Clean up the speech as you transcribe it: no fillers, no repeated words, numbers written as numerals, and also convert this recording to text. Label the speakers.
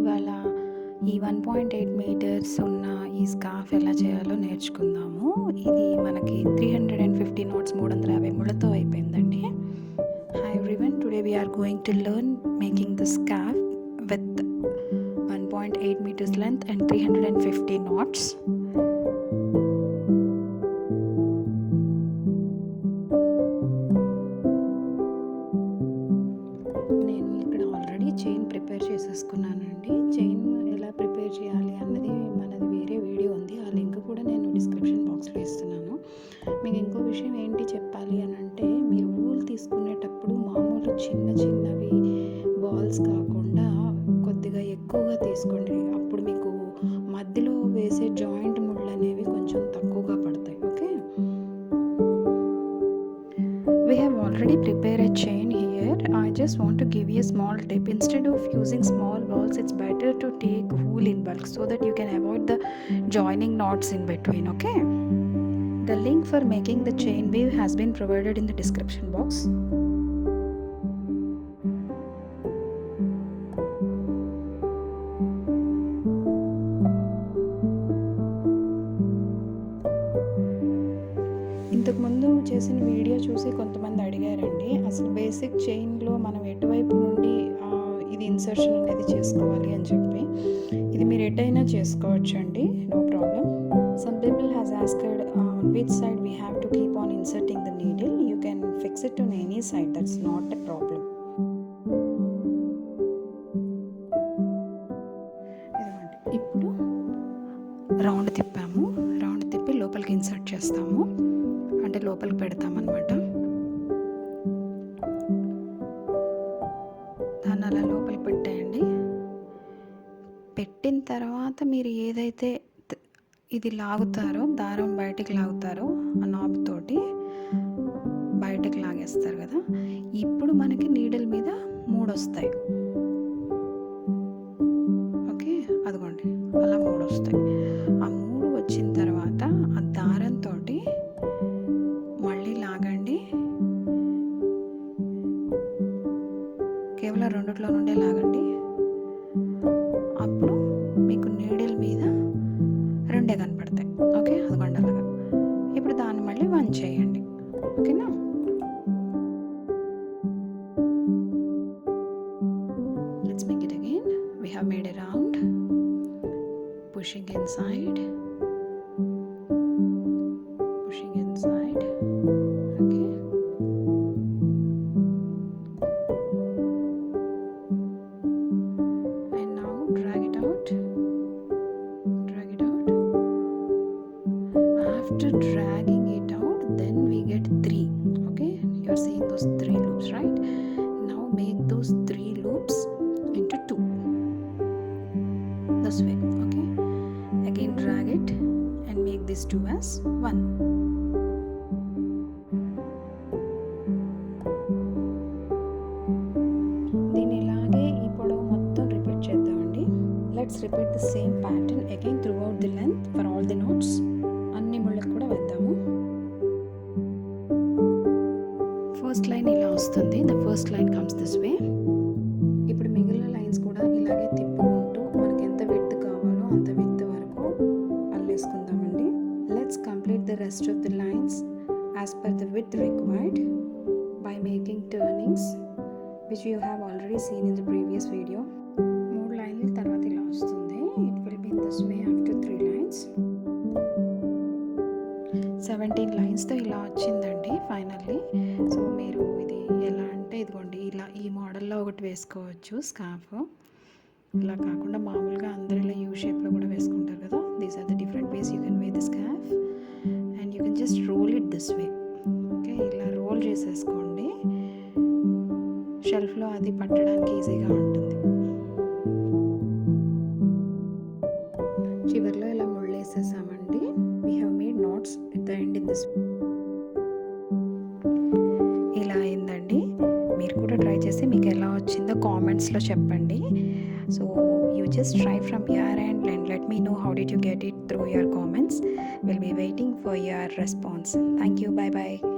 Speaker 1: ఇవాళ ఈ 1.8 మీటర్స్ ఉన్న ఈ స్కార్ఫ్ ఎలా చేయాలో నేర్చుకుందాము. ఇది మనకి 350 knots 350 ముళ్ళతో అయిపోయిందండి. Hi everyone, today we are going to learn making the scarf with 1.8 meters length and 350 knots. నేను ఇక్కడ ఆల్రెడీ చైన్ ప్రిపేర్ చేసేసుకున్నానండి. చైన్ ఎలా ప్రిపేర్ చేయాలి అన్నది మనది వేరే వీడియో ఉంది, ఆ లింక్ కూడా నేను డిస్క్రిప్షన్ బాక్స్లో ఇస్తున్నాను. మీకు ఇంకో విషయం ఏంటి చెప్పాలి అని అంటే, మీరు ఊలు తీసుకునేటప్పుడు మామూలు చిన్నవి బాల్స్ కాకుండా కొద్దిగా ఎక్కువగా తీసుకోండి. అప్పుడు మీకు మధ్యలో వేసే జాయింట్ ముళ్ళు అనేవి కొంచెం తక్కువగా పడతాయి. Okay, we have already prepared a chain here. I just want to give you a small tip. Instead of using small balls, it's better to take wool in bulk so that you can avoid the joining knots in between. Okay, the link for making the chain weave has been provided in the description box. ఇంతకుముందు చేసిన video చూసి కొంతమంది అడిగారండి, అసలు basic చైన్లో మనం ఎటువైపు నుండి ఇది ఇన్సర్షన్ అనేది చేసుకోవాలి అని చెప్పి. ఇది మీరు ఎటైనా చేసుకోవచ్చు అండి, no problem. Some people has asked on which side we have to keep on inserting the needle. You can fix it on any side, that's not a problem. ఇప్పుడు రౌండ్ తిప్పాము, రౌండ్ తిప్పి లోపలికి ఇన్సర్ట్ చేస్తాము, అంటే లోపలికి పెడతామన్నమాట. దాన్ని అలా లోపలికి పెట్టేయండి. పెట్టిన తర్వాత మీరు ఏదైతే ఇది లాగుతారో, దారం బయటికి లాగుతారో ఆ నాబ్ తోటి బయటకు లాగేస్తారు కదా, ఇప్పుడు మనకి నీడిల్ మీద 3 వస్తాయి. ఓకే, అదిగోండి అలా 3 వస్తాయి. ఆ 3 వచ్చిన తర్వాత ఆ దారంతో మళ్ళీ లాగండి. కేవలం 2 నుండే లాగండి. అప్పుడు మీకు నీడిల్ మీద 2 కనపడతాయి. ఓకే, అదిగోండి అలాగా. ఇప్పుడు దాన్ని మళ్ళీ 1 చేయండి. ఓకేనా, let's make it again. We have made a round, pushing inside, pushing inside. Okay, and now drag it out, drag it out. After dragging it out, then we get 3. Okay, you are seeing those 3 loops, right? Now make those 3 loops into 2 this way. Okay, again drag it and make these 2 as 1. దీన్ని ఇలాగే ఈ పొడవు మొత్తం repeat చేద్దామండి. Let's repeat the same pattern again through out the length for all the notes. అన్ని ముళ్ళకు కూడా వేద్దాము. First line ఇలా వస్తుంది, the first line comes this way. ఇప్పుడు మిగిలిన లైన్స్ కూడా ఇలాగే తిప్పుకుంటూ మనకి ఎంత విడ్త్ కావాలో అంత విడ్త్ వరకు అల్లేసుకుందామండి. Let's complete the rest of the lines as per the width required by making turnings which you have already seen in the previous video. 3 లైన్ల తర్వాత ఇలా వస్తుంది. It will be in this way after 3 lines. 17 లైన్స్తో ఇలా వచ్చిందండి finally. So మీరు ఇది ఎలా అంటే ఇదిగోండి ఇలా ఈ మోడల్లో ఒకటి వేసుకోవచ్చు స్కార్ఫ్. ఇలా కాకుండా మామూలుగా అందరూ ఇలా యూ షేప్లో కూడా వేసుకుంటారు కదా. These are the different ways you can wear the scarf and you can just roll it this way. Okay, ఇలా రోల్ చేసేసుకోండి, షెల్ఫ్లో అది పట్టడానికి ఈజీగా ఉంటుంది. చివరిలో ఇలా ముళ్ళేసేసామండి. We have made knots at the end in this. ఇలా అయిందండి. మీరు కూడా ట్రై చేసి మీకు ఎలా వచ్చిందో కామెంట్స్లో చెప్పండి. So you just try from your end and let me know how did you get it through your comments. We'll be waiting for your response. Thank you, bye bye.